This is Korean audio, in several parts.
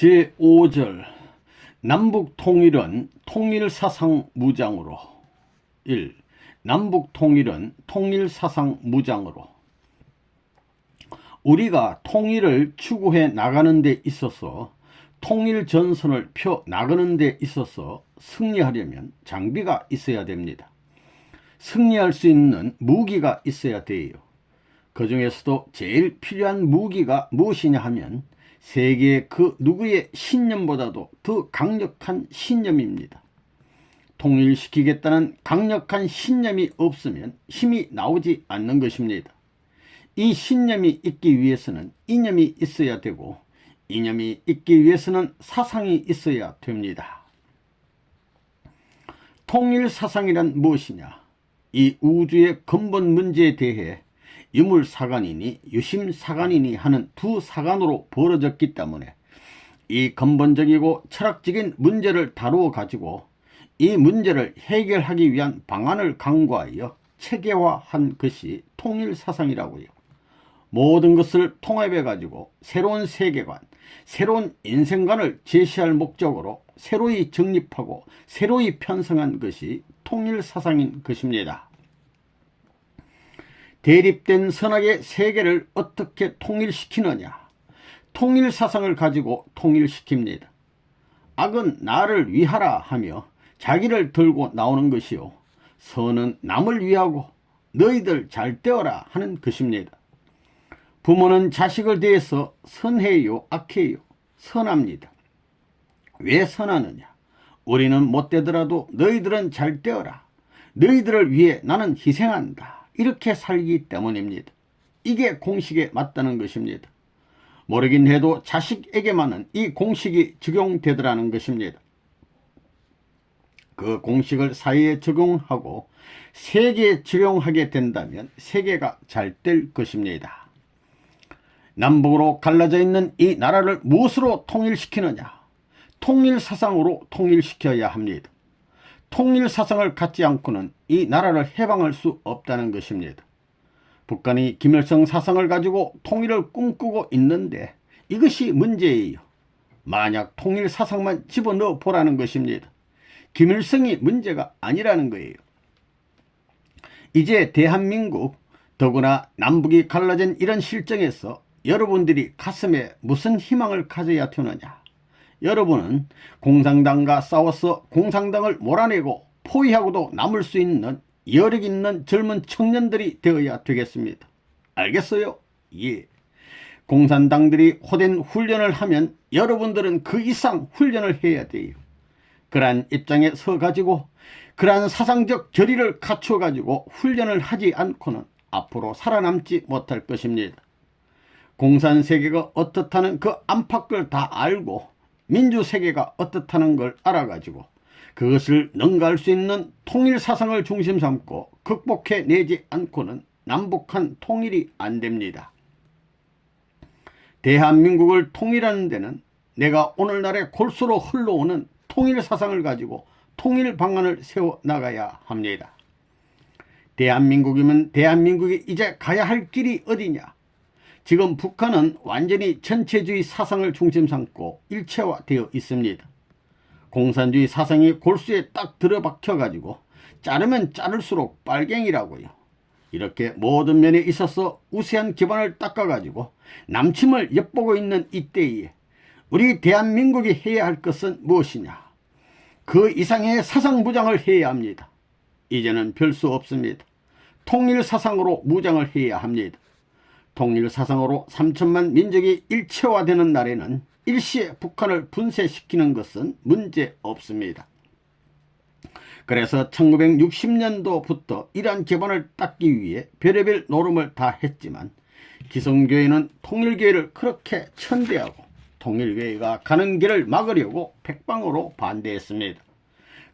제5절 남북 통일은 통일사상 무장으로. 1. 남북 통일은 통일사상 무장으로. 우리가 통일을 추구해 나가는 데 있어서, 통일 전선을 펴 나가는 데 있어서 승리하려면 장비가 있어야 됩니다. 승리할 수 있는 무기가 있어야 돼요. 그 중에서도 제일 필요한 무기가 무엇이냐 하면 세계의 그 누구의 신념보다도 더 강력한 신념입니다. 통일시키겠다는 강력한 신념이 없으면 힘이 나오지 않는 것입니다. 이 신념이 있기 위해서는 이념이 있어야 되고, 이념이 있기 위해서는 사상이 있어야 됩니다. 통일사상이란 무엇이냐? 이 우주의 근본 문제에 대해 유물사관이니 유심사관이니 하는 두 사관으로 벌어졌기 때문에 이 근본적이고 철학적인 문제를 다루어 가지고 이 문제를 해결하기 위한 방안을 강구하여 체계화한 것이 통일사상이라고요. 모든 것을 통합해 가지고 새로운 세계관, 새로운 인생관을 제시할 목적으로 새로이 정립하고 새로이 편성한 것이 통일사상인 것입니다. 대립된 선악의 세계를 어떻게 통일시키느냐? 통일사상을 가지고 통일시킵니다. 악은 나를 위하라 하며 자기를 들고 나오는 것이요, 선은 남을 위하고 너희들 잘 되어라 하는 것입니다. 부모는 자식을 대해서 선해요 악해요? 선합니다. 왜 선하느냐? 우리는 못되더라도 너희들은 잘 되어라, 너희들을 위해 나는 희생한다, 이렇게 살기 때문입니다. 이게 공식에 맞다는 것입니다. 모르긴 해도 자식에게만은 이 공식이 적용되더라는 것입니다. 그 공식을 사회에 적용하고 세계에 적용하게 된다면 세계가 잘 될 것입니다. 남북으로 갈라져 있는 이 나라를 무엇으로 통일시키느냐? 통일사상으로 통일시켜야 합니다. 통일사상을 갖지 않고는 이 나라를 해방할 수 없다는 것입니다. 북한이 김일성 사상을 가지고 통일을 꿈꾸고 있는데 이것이 문제예요. 만약 통일사상만 집어넣어 보라는 것입니다. 김일성이 문제가 아니라는 거예요. 이제 대한민국, 더구나 남북이 갈라진 이런 실정에서 여러분들이 가슴에 무슨 희망을 가져야 되느냐? 여러분은 공산당과 싸워서 공산당을 몰아내고 포위하고도 남을 수 있는 여력 있는 젊은 청년들이 되어야 되겠습니다. 알겠어요? 예. 공산당들이 호된 훈련을 하면 여러분들은 그 이상 훈련을 해야 돼요. 그러한 입장에 서 가지고 그러한 사상적 결의를 갖춰 가지고 훈련을 하지 않고는 앞으로 살아남지 못할 것입니다. 공산세계가 어떻다는 그 안팎을 다 알고 민주세계가 어떻다는 걸 알아가지고 그것을 능가할 수 있는 통일사상을 중심 삼고 극복해내지 않고는 남북한 통일이 안 됩니다. 대한민국을 통일하는 데는 내가 오늘날의 골수로 흘러오는 통일사상을 가지고 통일 방안을 세워나가야 합니다. 대한민국이면 대한민국이 이제 가야 할 길이 어디냐? 지금 북한은 완전히 전체주의 사상을 중심 삼고 일체화되어 있습니다. 공산주의 사상이 골수에 딱 들어박혀 가지고 자르면 자를수록 빨갱이라고요. 이렇게 모든 면에 있어서 우세한 기반을 닦아 가지고 남침을 엿보고 있는 이때에 우리 대한민국이 해야 할 것은 무엇이냐? 그 이상의 사상 무장을 해야 합니다. 이제는 별 수 없습니다. 통일사상으로 무장을 해야 합니다. 통일사상으로 3천만 민족이 일체화되는 날에는 일시에 북한을 분쇄시키는 것은 문제 없습니다. 그래서 1960년도부터 이러한 기반을 닦기 위해 별의별 노름을 다 했지만 기성교회는 통일교회를 그렇게 천대하고 통일교회가 가는 길을 막으려고 백방으로 반대했습니다.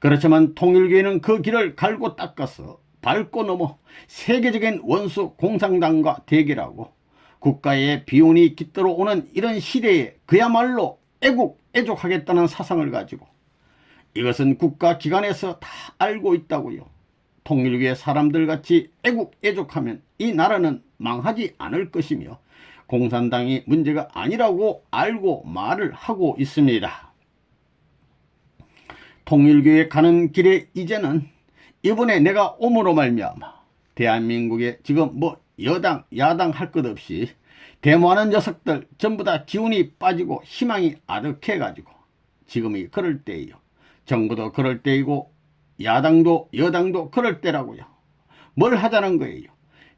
그렇지만 통일교회는 그 길을 갈고 닦아서 밟고 넘어 세계적인 원수 공산당과 대결하고 국가의 비운이 깃들어 오는 이런 시대에 그야말로 애국애족하겠다는 사상을 가지고, 이것은 국가기관에서 다 알고 있다고요. 통일교회 사람들같이 애국애족하면 이 나라는 망하지 않을 것이며 공산당이 문제가 아니라고 알고 말을 하고 있습니다. 통일교에 가는 길에 이제는 이번에 내가 옴으로 말미암아 대한민국에 지금 뭐 여당 야당 할 것 없이 데모하는 녀석들 전부 다 기운이 빠지고 희망이 아득해가지고 지금이 그럴 때예요. 정부도 그럴 때이고 야당도 여당도 그럴 때라고요. 뭘 하자는 거예요?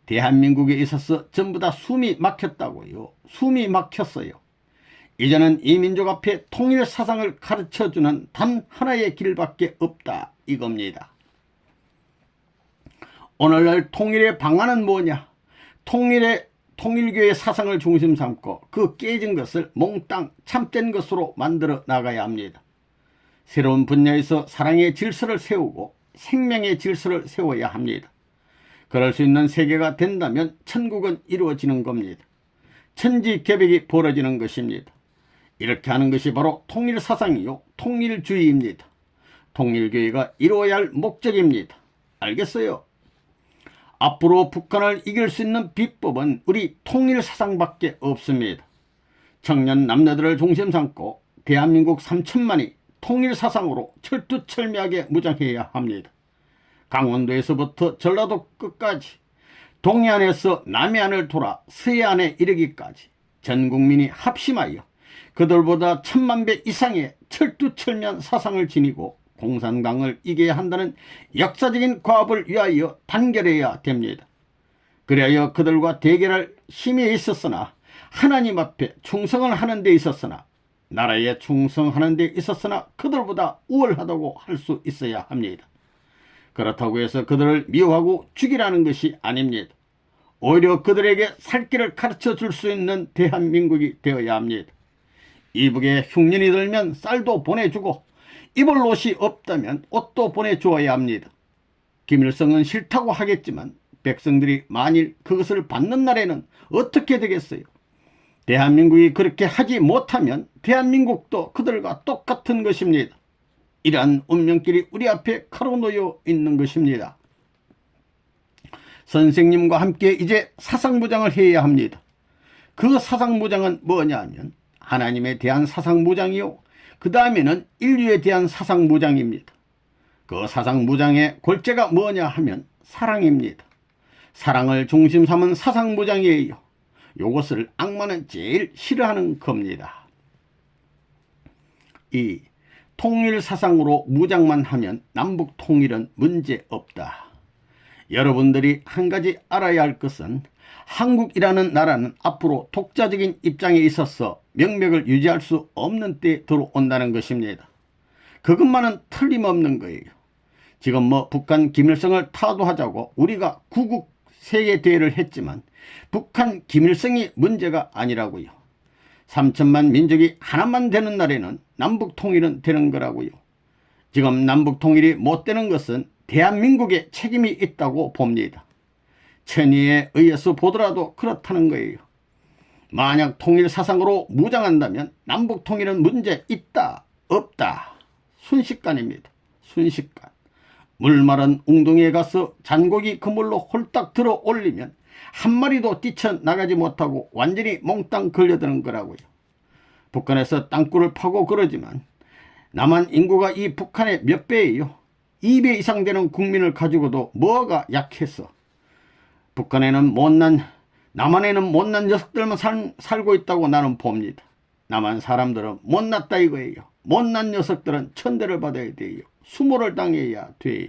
대한민국에 있어서 전부 다 숨이 막혔다고요. 숨이 막혔어요. 이제는 이 민족 앞에 통일 사상을 가르쳐주는 단 하나의 길밖에 없다 이겁니다. 오늘날 통일의 방안은 뭐냐? 통일교의 사상을 중심 삼고 그 깨진 것을 몽땅 참된 것으로 만들어 나가야 합니다. 새로운 분야에서 사랑의 질서를 세우고 생명의 질서를 세워야 합니다. 그럴 수 있는 세계가 된다면 천국은 이루어지는 겁니다. 천지개벽이 벌어지는 것입니다. 이렇게 하는 것이 바로 통일사상이요 통일주의입니다. 통일교회가 이루어야 할 목적입니다. 알겠어요? 앞으로 북한을 이길 수 있는 비법은 우리 통일사상밖에 없습니다. 청년 남녀들을 중심 삼고 대한민국 3천만이 통일사상으로 철두철미하게 무장해야 합니다. 강원도에서부터 전라도 끝까지 동해안에서 남해안을 돌아 서해안에 이르기까지 전 국민이 합심하여 그들보다 1000만 배 이상의 철두철미한 사상을 지니고 공산당을 이겨야 한다는 역사적인 과업을 위하여 단결해야 됩니다. 그리하여 그들과 대결할 힘이 있었으나 하나님 앞에 충성을 하는 데 있었으나 나라에 충성하는 데 있었으나 그들보다 우월하다고 할 수 있어야 합니다. 그렇다고 해서 그들을 미워하고 죽이라는 것이 아닙니다. 오히려 그들에게 살 길을 가르쳐 줄 수 있는 대한민국이 되어야 합니다. 이북에 흉년이 들면 쌀도 보내주고 입을 옷이 없다면 옷도 보내주어야 합니다. 김일성은 싫다고 하겠지만 백성들이 만일 그것을 받는 날에는 어떻게 되겠어요? 대한민국이 그렇게 하지 못하면 대한민국도 그들과 똑같은 것입니다. 이러한 운명길이 우리 앞에 칼로 놓여 있는 것입니다. 선생님과 함께 이제 사상무장을 해야 합니다. 그 사상무장은 뭐냐 하면 하나님에 대한 사상무장이요, 그 다음에는 인류에 대한 사상무장입니다. 그 사상무장의 골재가 뭐냐 하면 사랑입니다. 사랑을 중심 삼은 사상무장이에요. 요것을 악마는 제일 싫어하는 겁니다. 이 통일사상으로 무장만 하면 남북통일은 문제없다. 여러분들이 한 가지 알아야 할 것은 한국이라는 나라는 앞으로 독자적인 입장에 있어서 명맥을 유지할 수 없는 때에 들어온다는 것입니다. 그것만은 틀림없는 거예요. 지금 뭐 북한 김일성을 타도하자고 우리가 구국 세계대회를 했지만 북한 김일성이 문제가 아니라고요. 3천만 민족이 하나만 되는 날에는 남북통일은 되는 거라고요. 지금 남북통일이 못 되는 것은 대한민국에 책임이 있다고 봅니다. 천의에 의해서 보더라도 그렇다는 거예요. 만약 통일사상으로 무장한다면 남북통일은 문제 있다 없다 순식간입니다. 순식간. 물 마른 웅덩이에 가서 잔고기 그물로 홀딱 들어 올리면 한 마리도 뛰쳐나가지 못하고 완전히 몽땅 걸려드는 거라고요. 북한에서 땅굴을 파고 그러지만 남한 인구가 이 북한의 몇 배예요? 2배 이상 되는 국민을 가지고도 뭐가 약해서 북한에는 남한에는 못난 녀석들만 살고 있다고 나는 봅니다. 남한 사람들은 못났다 이거예요. 못난 녀석들은 천대를 받아야 돼요. 수모를 당해야 돼요.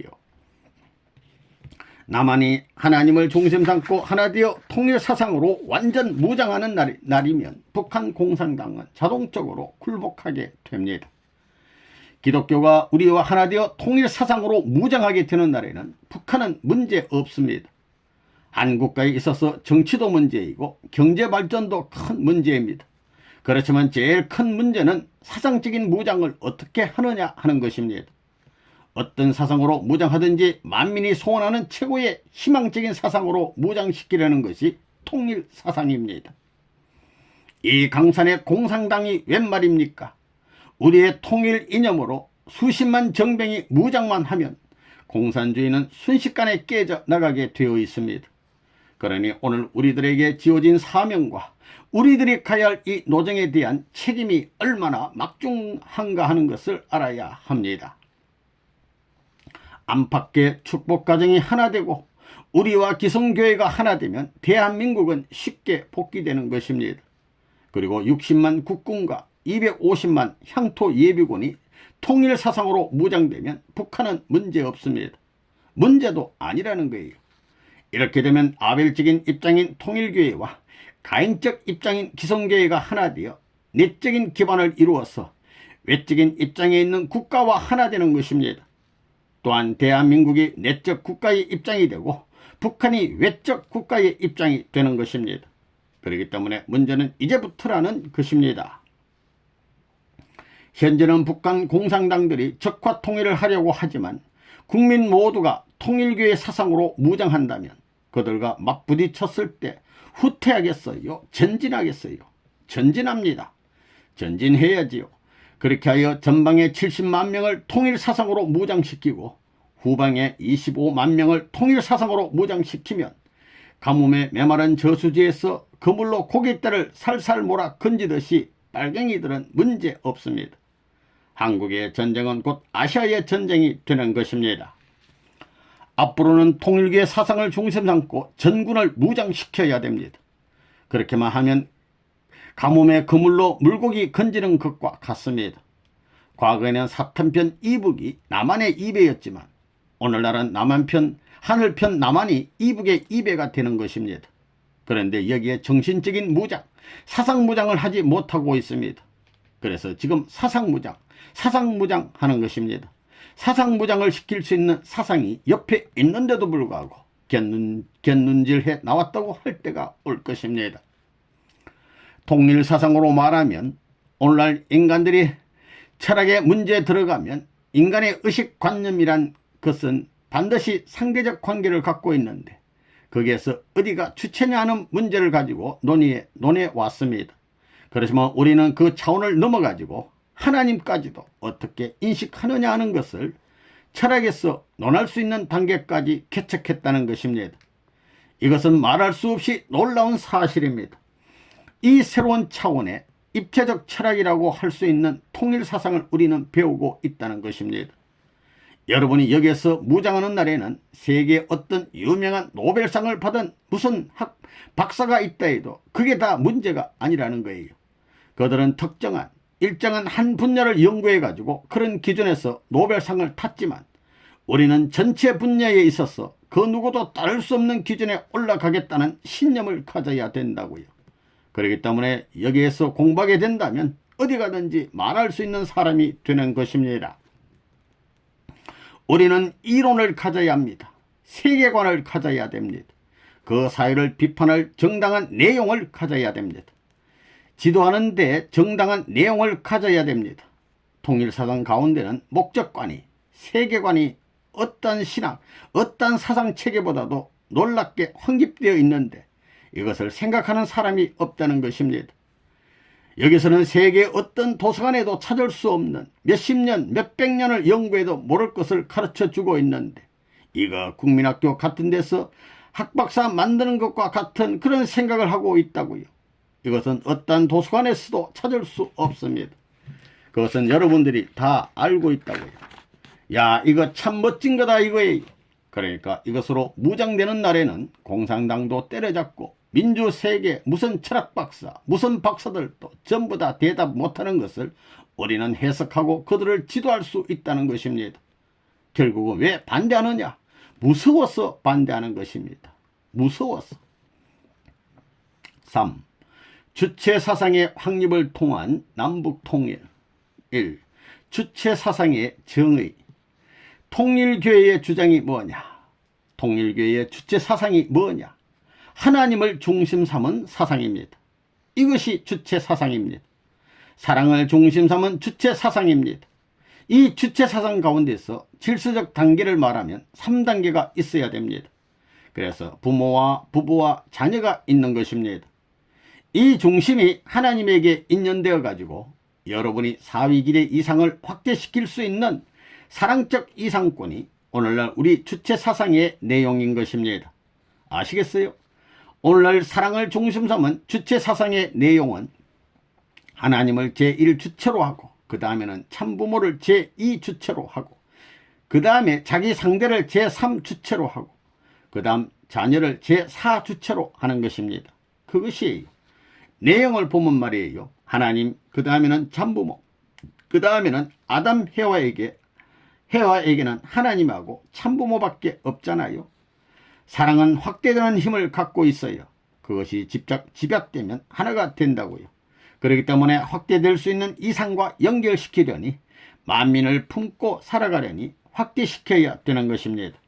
남한이 하나님을 중심 삼고 하나 되어 통일사상으로 완전 무장하는 날이면 북한 공산당은 자동적으로 굴복하게 됩니다. 기독교가 우리와 하나 되어 통일사상으로 무장하게 되는 날에는 북한은 문제 없습니다. 한국가에 있어서 정치도 문제이고 경제발전도 큰 문제입니다. 그렇지만 제일 큰 문제는 사상적인 무장을 어떻게 하느냐 하는 것입니다. 어떤 사상으로 무장하든지 만민이 소원하는 최고의 희망적인 사상으로 무장시키려는 것이 통일사상입니다. 이 강산의 공산당이 웬 말입니까? 우리의 통일 이념으로 수십만 정병이 무장만 하면 공산주의는 순식간에 깨져 나가게 되어 있습니다. 그러니 오늘 우리들에게 지어진 사명과 우리들이 가야 할 이 노정에 대한 책임이 얼마나 막중한가 하는 것을 알아야 합니다. 안팎의 축복가정이 하나 되고 우리와 기성교회가 하나 되면 대한민국은 쉽게 복귀되는 것입니다. 그리고 60만 국군과 250만 향토 예비군이 통일 사상으로 무장되면 북한은 문제없습니다. 문제도 아니라는 거예요. 이렇게 되면 아벨적인 입장인 통일교회와 가인적 입장인 기성교회가 하나 되어 내적인 기반을 이루어서 외적인 입장에 있는 국가와 하나 되는 것입니다. 또한 대한민국이 내적 국가의 입장이 되고 북한이 외적 국가의 입장이 되는 것입니다. 그렇기 때문에 문제는 이제부터라는 것입니다. 현재는 북한 공산당들이 적화 통일을 하려고 하지만 국민 모두가 통일교의 사상으로 무장한다면 그들과 맞부딪혔을 때 후퇴하겠어요? 전진하겠어요? 전진합니다. 전진해야지요. 그렇게 하여 전방에 70만 명을 통일사상으로 무장시키고 후방에 25만 명을 통일사상으로 무장시키면 가뭄에 메마른 저수지에서 그물로 고깃대를 살살 몰아 건지듯이 빨갱이들은 문제 없습니다. 한국의 전쟁은 곧 아시아의 전쟁이 되는 것입니다. 앞으로는 통일교의 사상을 중심 삼고 전군을 무장시켜야 됩니다. 그렇게만 하면 가뭄에 그물로 물고기 건지는 것과 같습니다. 과거에는 사탄편 이북이 남한의 2배였지만 오늘날은 남한편, 하늘편 남한이 이북의 2배가 되는 것입니다. 그런데 여기에 정신적인 무장, 사상무장을 하지 못하고 있습니다. 그래서 지금 사상무장 하는 것입니다. 사상무장을 시킬 수 있는 사상이 옆에 있는데도 불구하고 곁눈질해 나왔다고 할 때가 올 것입니다. 통일사상으로 말하면 오늘날 인간들이 철학에 문제에 들어가면 인간의 의식관념이란 것은 반드시 상대적 관계를 갖고 있는데 거기에서 어디가 주체냐 하는 문제를 가지고 논해 왔습니다. 그렇지만 우리는 그 차원을 넘어가지고 하나님까지도 어떻게 인식하느냐 하는 것을 철학에서 논할 수 있는 단계까지 개척했다는 것입니다. 이것은 말할 수 없이 놀라운 사실입니다. 이 새로운 차원의 입체적 철학이라고 할 수 있는 통일사상을 우리는 배우고 있다는 것입니다. 여러분이 여기에서 무장하는 날에는 세계의 어떤 유명한 노벨상을 받은 무슨 박사가 있다 해도 그게 다 문제가 아니라는 거예요. 그들은 특정한 일정한 한 분야를 연구해 가지고 그런 기준에서 노벨상을 탔지만 우리는 전체 분야에 있어서 그 누구도 따를 수 없는 기준에 올라가겠다는 신념을 가져야 된다고요. 그렇기 때문에 여기에서 공부하게 된다면 어디 가든지 말할 수 있는 사람이 되는 것입니다. 우리는 이론을 가져야 합니다. 세계관을 가져야 됩니다. 그 사회를 비판할 정당한 내용을 가져야 됩니다. 지도하는 데 정당한 내용을 가져야 됩니다. 통일사상 가운데는 목적관이, 세계관이 어떤 신학, 어떤 사상체계보다도 놀랍게 확립되어 있는데 이것을 생각하는 사람이 없다는 것입니다. 여기서는 세계의 어떤 도서관에도 찾을 수 없는 몇십 년, 몇백 년을 연구해도 모를 것을 가르쳐주고 있는데 이거 국민학교 같은 데서 학박사 만드는 것과 같은 그런 생각을 하고 있다고요. 이것은 어떤 도서관에서도 찾을 수 없습니다. 그것은 여러분들이 다 알고 있다고요. 야, 이거 참 멋진 거다 이거예요. 그러니까 이것으로 무장되는 날에는 공산당도 때려잡고 민주세계 무슨 철학박사 무슨 박사들도 전부 다 대답 못하는 것을 우리는 해석하고 그들을 지도할 수 있다는 것입니다. 결국은 왜 반대하느냐? 무서워서 반대하는 것입니다. 무서워서. 3. 주체사상의 확립을 통한 남북통일. 1. 주체사상의 정의. 통일교회의 주장이 뭐냐? 통일교회의 주체사상이 뭐냐? 하나님을 중심 삼은 사상입니다. 이것이 주체사상입니다. 사랑을 중심 삼은 주체사상입니다. 이 주체사상 가운데서 질서적 단계를 말하면 3단계가 있어야 됩니다. 그래서 부모와 부부와 자녀가 있는 것입니다. 이 중심이 하나님에게 인연되어 가지고 여러분이 사위길의 이상을 확대시킬 수 있는 사랑적 이상권이 오늘날 우리 주체사상의 내용인 것입니다. 아시겠어요? 오늘날 사랑을 중심 삼은 주체사상의 내용은 하나님을 제1주체로 하고, 그 다음에는 참부모를 제2주체로 하고, 그 다음에 자기 상대를 제3주체로 하고, 그 다음 자녀를 제4주체로 하는 것입니다. 그것이에요. 내용을 보면 말이에요. 하나님, 그 다음에는 참부모, 그 다음에는 아담 헤와에게는 하나님하고 참부모밖에 없잖아요. 사랑은 확대되는 힘을 갖고 있어요. 그것이 집약되면 하나가 된다고요. 그렇기 때문에 확대될 수 있는 이상과 연결시키려니, 만민을 품고 살아가려니 확대시켜야 되는 것입니다.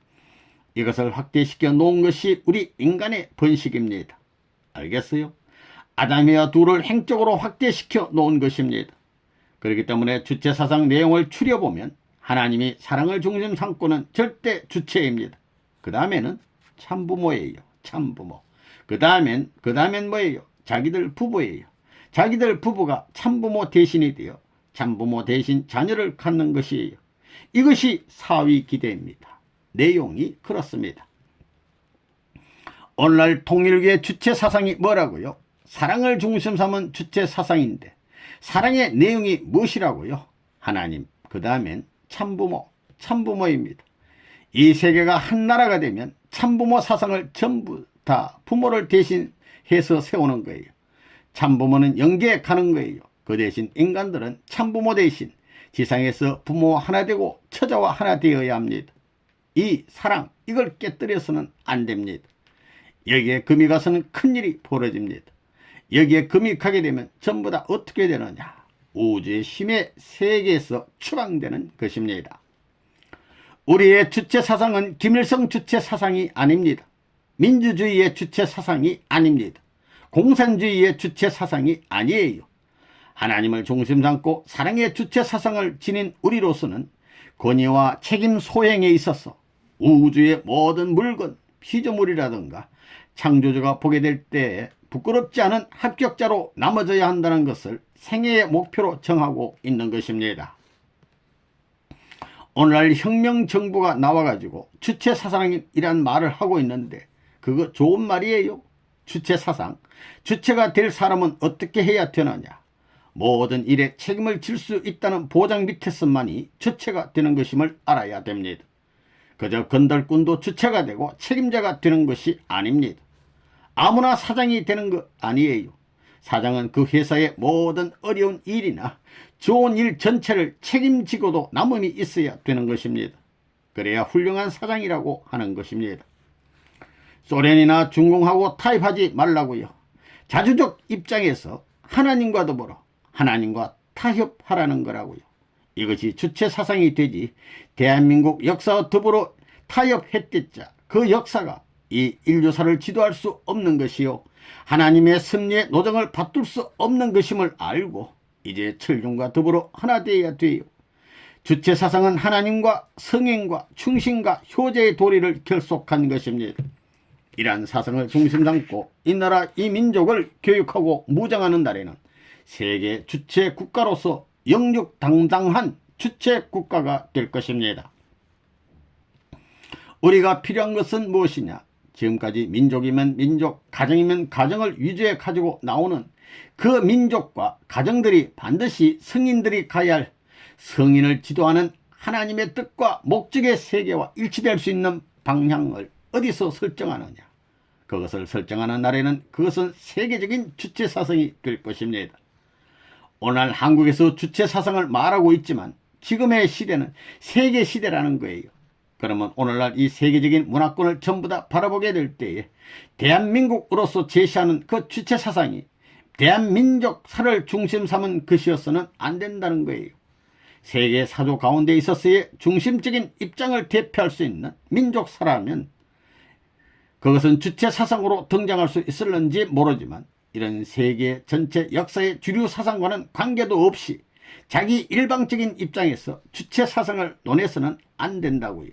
이것을 확대시켜 놓은 것이 우리 인간의 번식입니다. 알겠어요? 아담이와 둘을 행적으로 확대시켜 놓은 것입니다. 그렇기 때문에 주체사상 내용을 추려보면 하나님이 사랑을 중심 삼고는 절대 주체입니다. 그 다음에는 참부모예요. 참부모. 그 다음엔 뭐예요? 자기들 부부예요. 자기들 부부가 참부모 대신이 되어 참부모 대신 자녀를 갖는 것이에요. 이것이 사위기대입니다. 내용이 그렇습니다. 오늘날 통일교의 주체사상이 뭐라고요? 사랑을 중심 삼은 주체사상인데, 사랑의 내용이 무엇이라고요? 하나님, 그 다음엔 참부모, 참부모입니다. 이 세계가 한 나라가 되면 참부모 사상을 전부 다 부모를 대신해서 세우는 거예요. 참부모는 영계에 가는 거예요. 그 대신 인간들은 참부모 대신 지상에서 부모 하나 되고 처자와 하나 되어야 합니다. 이 사랑, 이걸 깨뜨려서는 안 됩니다. 여기에 금이 가서는 큰일이 벌어집니다. 여기에 금이 가게 되면 전부 다 어떻게 되느냐? 우주의 힘의 세계에서 추방되는 것입니다. 우리의 주체사상은 김일성 주체사상이 아닙니다. 민주주의의 주체사상이 아닙니다. 공산주의의 주체사상이 아니에요. 하나님을 중심 삼고 사랑의 주체사상을 지닌 우리로서는 권위와 책임 소행에 있어서 우주의 모든 물건, 피조물이라든가 창조주가 보게 될 때에 부끄럽지 않은 합격자로 남아져야 한다는 것을 생애의 목표로 정하고 있는 것입니다. 오늘날 혁명정부가 나와가지고 주체사상이란 말을 하고 있는데, 그거 좋은 말이에요. 주체사상. 주체가 될 사람은 어떻게 해야 되느냐? 모든 일에 책임을 질 수 있다는 보장 밑에서만이 주체가 되는 것임을 알아야 됩니다. 그저 건달꾼도 주체가 되고 책임자가 되는 것이 아닙니다. 아무나 사장이 되는 것 아니에요. 사장은 그 회사의 모든 어려운 일이나 좋은 일 전체를 책임지고도 남음이 있어야 되는 것입니다. 그래야 훌륭한 사장이라고 하는 것입니다. 소련이나 중공하고 타협하지 말라고요. 자주적 입장에서 하나님과 더불어 하나님과 타협하라는 거라고요. 이것이 주체사상이 되지, 대한민국 역사와 더불어 타협했댔자 그 역사가 이 인류사를 지도할 수 없는 것이요, 하나님의 섭리의 노정을 받들 수 없는 것임을 알고 이제 천륜과 더불어 하나 되어야 돼요. 주체사상은 하나님과 성행과 충신과 효제의 도리를 결속한 것입니다. 이러한 사상을 중심 삼고 이 나라 이 민족을 교육하고 무장하는 날에는 세계 주체 국가로서 영육당당한 주체 국가가 될 것입니다. 우리가 필요한 것은 무엇이냐? 지금까지 민족이면 민족, 가정이면 가정을 위주해 가지고 나오는 그 민족과 가정들이 반드시 성인들이 가야 할 성인을 지도하는 하나님의 뜻과 목적의 세계와 일치될 수 있는 방향을 어디서 설정하느냐? 그것을 설정하는 날에는 그것은 세계적인 주체사상이 될 것입니다. 오늘 한국에서 주체사상을 말하고 있지만 지금의 시대는 세계시대라는 거예요. 그러면 오늘날 이 세계적인 문화권을 전부 다 바라보게 될 때에 대한민국으로서 제시하는 그 주체사상이 대한민족사를 중심 삼은 것이어서는 안 된다는 거예요. 세계 사조 가운데 있어서의 중심적인 입장을 대표할 수 있는 민족사라면 그것은 주체사상으로 등장할 수 있을는지 모르지만, 이런 세계 전체 역사의 주류 사상과는 관계도 없이 자기 일방적인 입장에서 주체사상을 논해서는 안 된다고요.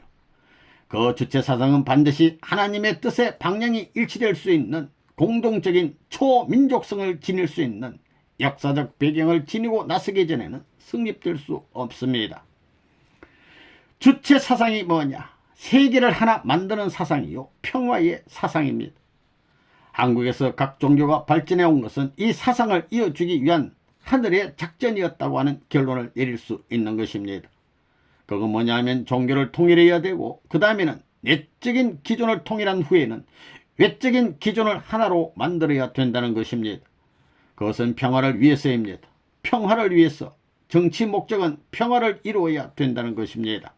그 주체사상은 반드시 하나님의 뜻의 방향이 일치될 수 있는 공동적인 초민족성을 지닐 수 있는 역사적 배경을 지니고 나서기 전에는 성립될 수 없습니다. 주체사상이 뭐냐? 세계를 하나 만드는 사상이요, 평화의 사상입니다. 한국에서 각 종교가 발전해 온 것은 이 사상을 이어주기 위한 하늘의 작전이었다고 하는 결론을 내릴 수 있는 것입니다. 그건 뭐냐면 종교를 통일해야 되고 그 다음에는 내적인 기존을 통일한 후에는 외적인 기존을 하나로 만들어야 된다는 것입니다. 그것은 평화를 위해서입니다. 평화를 위해서 정치 목적은 평화를 이루어야 된다는 것입니다.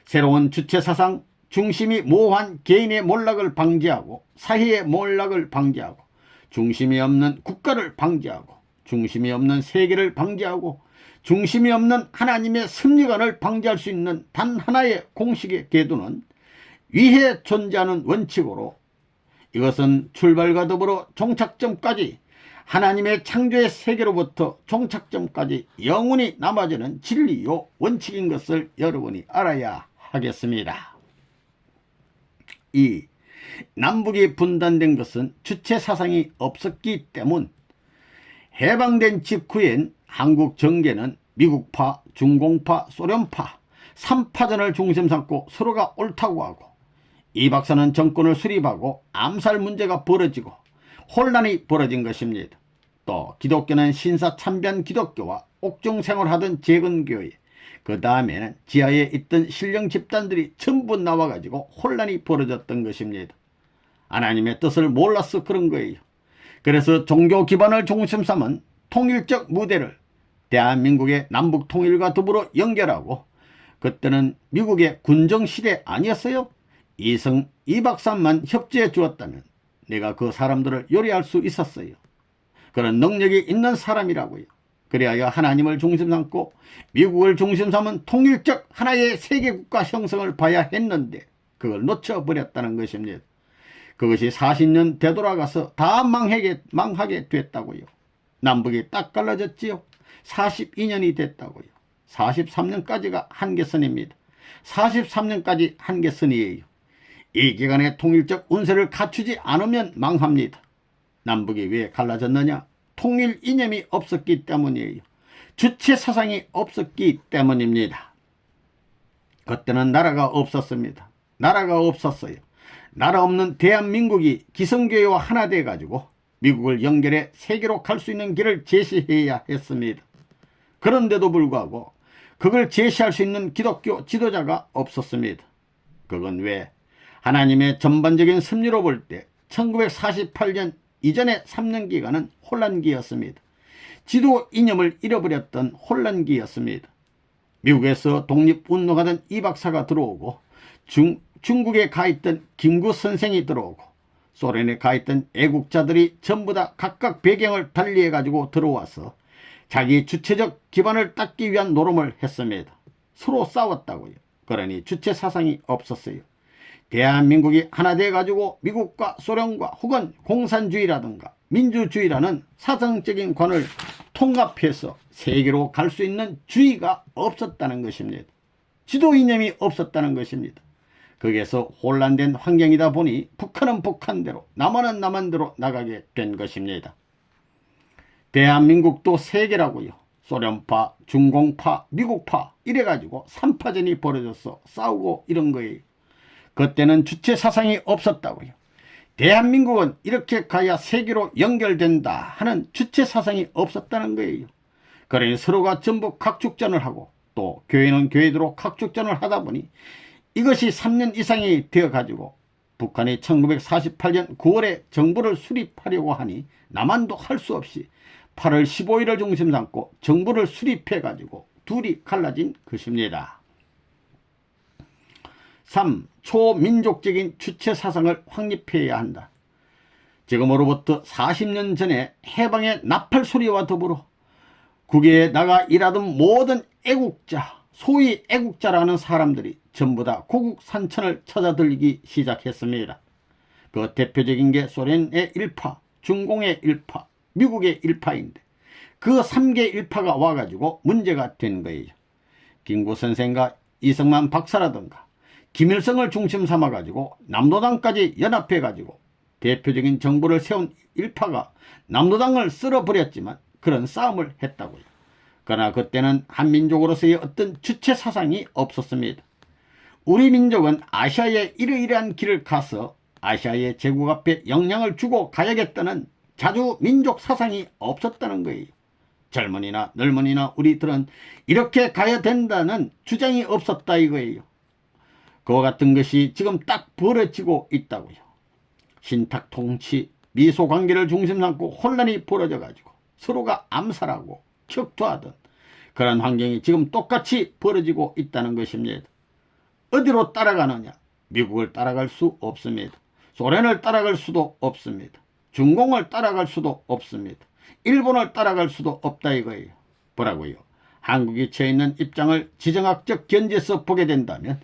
새로운 주체사상, 중심이 모호한 개인의 몰락을 방지하고 사회의 몰락을 방지하고 중심이 없는 국가를 방지하고 중심이 없는 세계를 방지하고 중심이 없는 하나님의 섭리관을 방지할 수 있는 단 하나의 공식의 궤도는 위에 존재하는 원칙으로 이것은 출발과 더불어 종착점까지 하나님의 창조의 세계로부터 종착점까지 영원히 남아지는 진리요 원칙인 것을 여러분이 알아야 하겠습니다. 2. 남북이 분단된 것은 주체사상이 없었기 때문. 해방된 직후엔 한국 정계는 미국파, 중공파, 소련파 3파전을 중심 삼고 서로가 옳다고 하고 이 박사는 정권을 수립하고 암살 문제가 벌어지고 혼란이 벌어진 것입니다. 또 기독교는 신사참변 기독교와 옥중생활하던 재건교회, 그 다음에는 지하에 있던 신령 집단들이 전부 나와가지고 혼란이 벌어졌던 것입니다. 하나님의 뜻을 몰라서 그런 거예요. 그래서 종교 기반을 중심 삼은 통일적 무대를 대한민국의 남북 통일과 더불어 연결하고, 그때는 미국의 군정시대 아니었어요? 이성 이박사만 협조해 주었다면 내가 그 사람들을 요리할 수 있었어요. 그런 능력이 있는 사람이라고요. 그래야 하나님을 중심 삼고 미국을 중심 삼은 통일적 하나의 세계국가 형성을 봐야 했는데 그걸 놓쳐버렸다는 것입니다. 그것이 40년 되돌아가서 다 망하게 됐다고요. 남북이 딱 갈라졌지요. 42년이 됐다고요. 43년까지가 한계선입니다. 43년까지 한계선이에요. 이 기간에 통일적 운세를 갖추지 않으면 망합니다. 남북이 왜 갈라졌느냐? 통일 이념이 없었기 때문이에요. 주체 사상이 없었기 때문입니다. 그때는 나라가 없었습니다. 나라가 없었어요. 나라 없는 대한민국이 기성교회와 하나 돼가지고 미국을 연결해 세계로 갈 수 있는 길을 제시해야 했습니다. 그런데도 불구하고 그걸 제시할 수 있는 기독교 지도자가 없었습니다. 그건 왜? 하나님의 전반적인 섭리로 볼 때 1948년 이전의 3년 기간은 혼란기였습니다. 지도 이념을 잃어버렸던 혼란기였습니다. 미국에서 독립운동하던 이 박사가 들어오고 중국에 가있던 김구 선생이 들어오고 소련에 가있던 애국자들이 전부 다 각각 배경을 달리해가지고 들어와서 자기 주체적 기반을 닦기 위한 노름을 했습니다. 서로 싸웠다고요. 그러니 주체 사상이 없었어요. 대한민국이 하나 돼가지고 미국과 소련과 혹은 공산주의라든가 민주주의라는 사상적인 관을 통합해서 세계로 갈 수 있는 주의가 없었다는 것입니다. 지도 이념이 없었다는 것입니다. 거기에서 혼란된 환경이다 보니 북한은 북한대로 남한은 남한대로 나가게 된 것입니다. 대한민국도 세계라고요. 소련파, 중공파, 미국파 이래가지고 3파전이 벌어져서 싸우고 이런 거예요. 그때는 주체 사상이 없었다고요. 대한민국은 이렇게 가야 세계로 연결된다 하는 주체 사상이 없었다는 거예요. 그러니 서로가 전부 각축전을 하고 또 교회는 교회대로 각축전을 하다 보니 이것이 3년 이상이 되어가지고 북한이 1948년 9월에 정부를 수립하려고 하니 남한도 할 수 없이 8월 15일을 중심 삼고 정부를 수립해가지고 둘이 갈라진 것입니다. 3. 초민족적인 주체 사상을 확립해야 한다. 지금으로부터 40년 전에 해방의 나팔 소리와 더불어 국외에 나가 일하던 모든 애국자, 소위 애국자라는 사람들이 전부 다 고국 산천을 찾아들기 시작했습니다. 그 대표적인 게 소련의 일파, 중공의 일파, 미국의 일파인데 그 3개 일파가 와가지고 문제가 된 거예요. 김구 선생과 이승만 박사라든가 김일성을 중심 삼아가지고 남노당까지 연합해가지고 대표적인 정부를 세운 일파가 남노당을 쓸어버렸지만 그런 싸움을 했다고요. 그러나 그때는 한민족으로서의 어떤 주체 사상이 없었습니다. 우리 민족은 아시아의 이러이러한 길을 가서 아시아의 제국 앞에 영향을 주고 가야겠다는 자주민족 사상이 없었다는 거예요. 젊은이나 늙은이나 우리들은 이렇게 가야 된다는 주장이 없었다 이거예요. 그와 같은 것이 지금 딱 벌어지고 있다고요. 신탁 통치, 미소 관계를 중심 삼고 혼란이 벌어져 가지고 서로가 암살하고 격투하던 그런 환경이 지금 똑같이 벌어지고 있다는 것입니다. 어디로 따라가느냐? 미국을 따라갈 수 없습니다. 소련을 따라갈 수도 없습니다. 중공을 따라갈 수도 없습니다. 일본을 따라갈 수도 없다 이거예요. 뭐라고요? 한국이 처해 있는 입장을 지정학적 견지에서 보게 된다면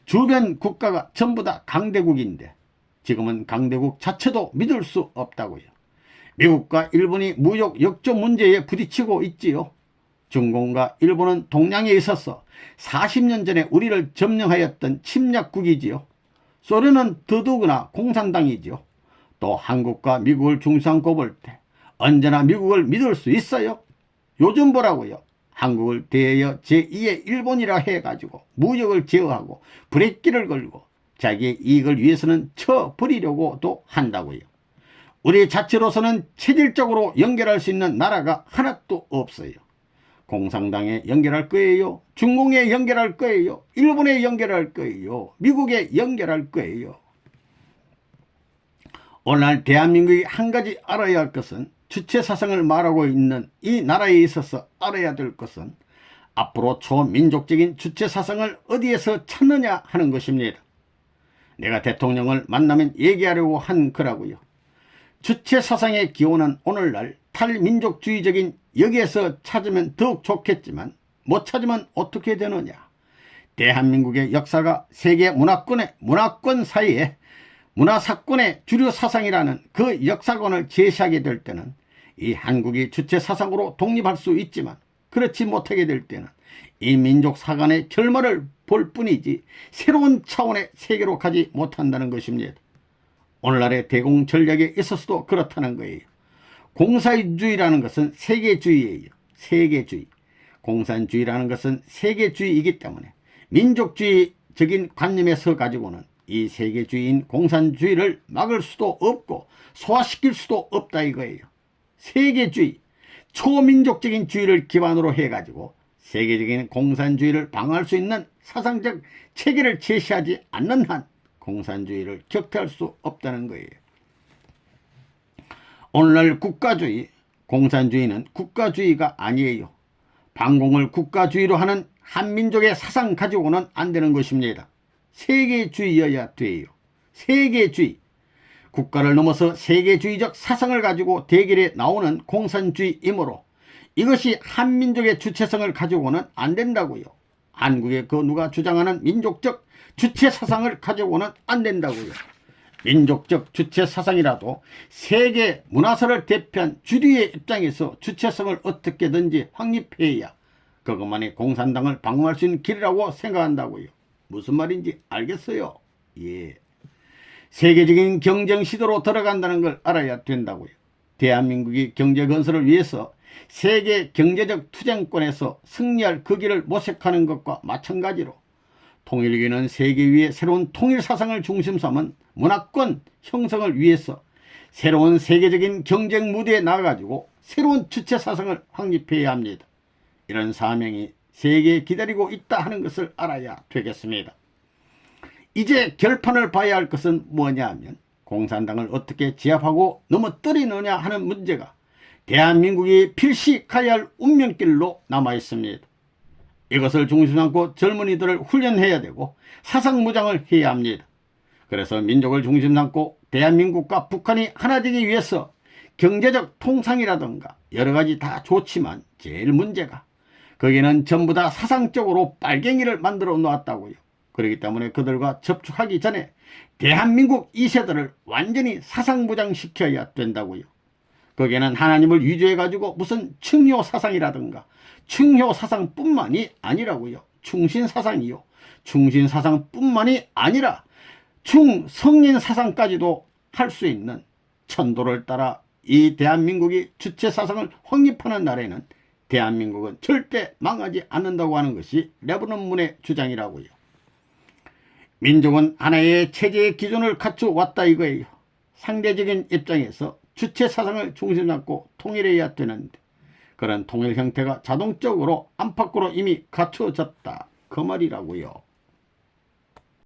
주변 국가가 전부 다 강대국인데 지금은 강대국 자체도 믿을 수 없다고요. 미국과 일본이 무역 역조 문제에 부딪히고 있지요. 중공과 일본은 동양에 있어서 40년 전에 우리를 점령하였던 침략국이지요. 소련은 더더구나 공산당이지요. 또 한국과 미국을 중심삼고 볼 때 언제나 미국을 믿을 수 있어요? 요즘 보라고요. 한국을 대하여 제2의 일본이라 해가지고 무역을 제어하고 브레이크를 걸고 자기의 이익을 위해서는 쳐버리려고도 한다고요. 우리 자체로서는 체질적으로 연결할 수 있는 나라가 하나도 없어요. 공산당에 연결할 거예요. 중공에 연결할 거예요. 일본에 연결할 거예요. 미국에 연결할 거예요. 오늘날 대한민국이 한 가지 알아야 할 것은 주체사상을 말하고 있는 이 나라에 있어서 알아야 될 것은 앞으로 초민족적인 주체사상을 어디에서 찾느냐 하는 것입니다. 내가 대통령을 만나면 얘기하려고 한 거라고요. 주체사상의 기원은 오늘날 탈민족주의적인 여기에서 찾으면 더욱 좋겠지만 못 찾으면 어떻게 되느냐. 대한민국의 역사가 세계 문화권 사이에 문화사건의 주류 사상이라는 그 역사관을 제시하게 될 때는 이 한국이 주체사상으로 독립할 수 있지만 그렇지 못하게 될 때는 이 민족 사관의 결말을 볼 뿐이지 새로운 차원의 세계로 가지 못한다는 것입니다. 오늘날의 대공 전략에 있어서도 그렇다는 거예요. 공산주의라는 것은 세계주의예요. 세계주의. 공산주의라는 것은 세계주의이기 때문에 민족주의적인 관념에서 가지고는 이 세계주의인 공산주의를 막을 수도 없고 소화시킬 수도 없다 이거예요. 세계주의, 초민족적인 주의를 기반으로 해가지고 세계적인 공산주의를 방어할 수 있는 사상적 체계를 제시하지 않는 한 공산주의를 격퇴할 수 없다는 거예요. 오늘날 국가주의, 공산주의는 국가주의가 아니에요. 반공을 국가주의로 하는 한민족의 사상 가지고는 안 되는 것입니다. 세계주의여야 돼요. 세계주의. 국가를 넘어서 세계주의적 사상을 가지고 대결에 나오는 공산주의이므로 이것이 한민족의 주체성을 가지고는 안 된다고요. 한국의 그 누가 주장하는 민족적 주체사상을 가지고는 안 된다고요. 민족적 주체사상이라도 세계 문화사를 대표한 주류의 입장에서 주체성을 어떻게든지 확립해야 그것만이 공산당을 방어할 수 있는 길이라고 생각한다고요. 무슨 말인지 알겠어요? 예. 세계적인 경쟁 시대로 들어간다는 걸 알아야 된다고요. 대한민국이 경제 건설을 위해서 세계 경제적 투쟁권에서 승리할 그 길을 모색하는 것과 마찬가지로 통일기는 세계 위의 새로운 통일사상을 중심 삼은 문화권 형성을 위해서 새로운 세계적인 경쟁 무대에 나가가지고 새로운 주체사상을 확립해야 합니다. 이런 사명이 세계에 기다리고 있다 하는 것을 알아야 되겠습니다. 이제 결판을 봐야 할 것은 뭐냐 하면 공산당을 어떻게 제압하고 넘어뜨리느냐 하는 문제가 대한민국이 필시 가야 할 운명길로 남아 있습니다. 이것을 중심 삼고 젊은이들을 훈련해야 되고 사상무장을 해야 합니다. 그래서 민족을 중심 삼고 대한민국과 북한이 하나 되기 위해서 경제적 통상이라든가 여러가지 다 좋지만 제일 문제가 거기는 전부 다 사상적으로 빨갱이를 만들어 놓았다고요. 그렇기 때문에 그들과 접촉하기 전에 대한민국 2세들을 완전히 사상무장시켜야 된다고요. 거기에는 하나님을 위조해가지고 무슨 충효사상이라든가 충효사상뿐만이 아니라고요. 충신사상이요. 충신사상뿐만이 아니라 충성인사상까지도 할 수 있는 천도를 따라 이 대한민국이 주체사상을 확립하는 날에는 대한민국은 절대 망하지 않는다고 하는 것이 레브논문의 주장이라고요. 민족은 하나의 체제의 기준을 갖춰왔다 이거예요. 상대적인 입장에서 주체 사상을 중심 잡고 통일해야 되는데 그런 통일 형태가 자동적으로 안팎으로 이미 갖춰졌다 그 말이라고요.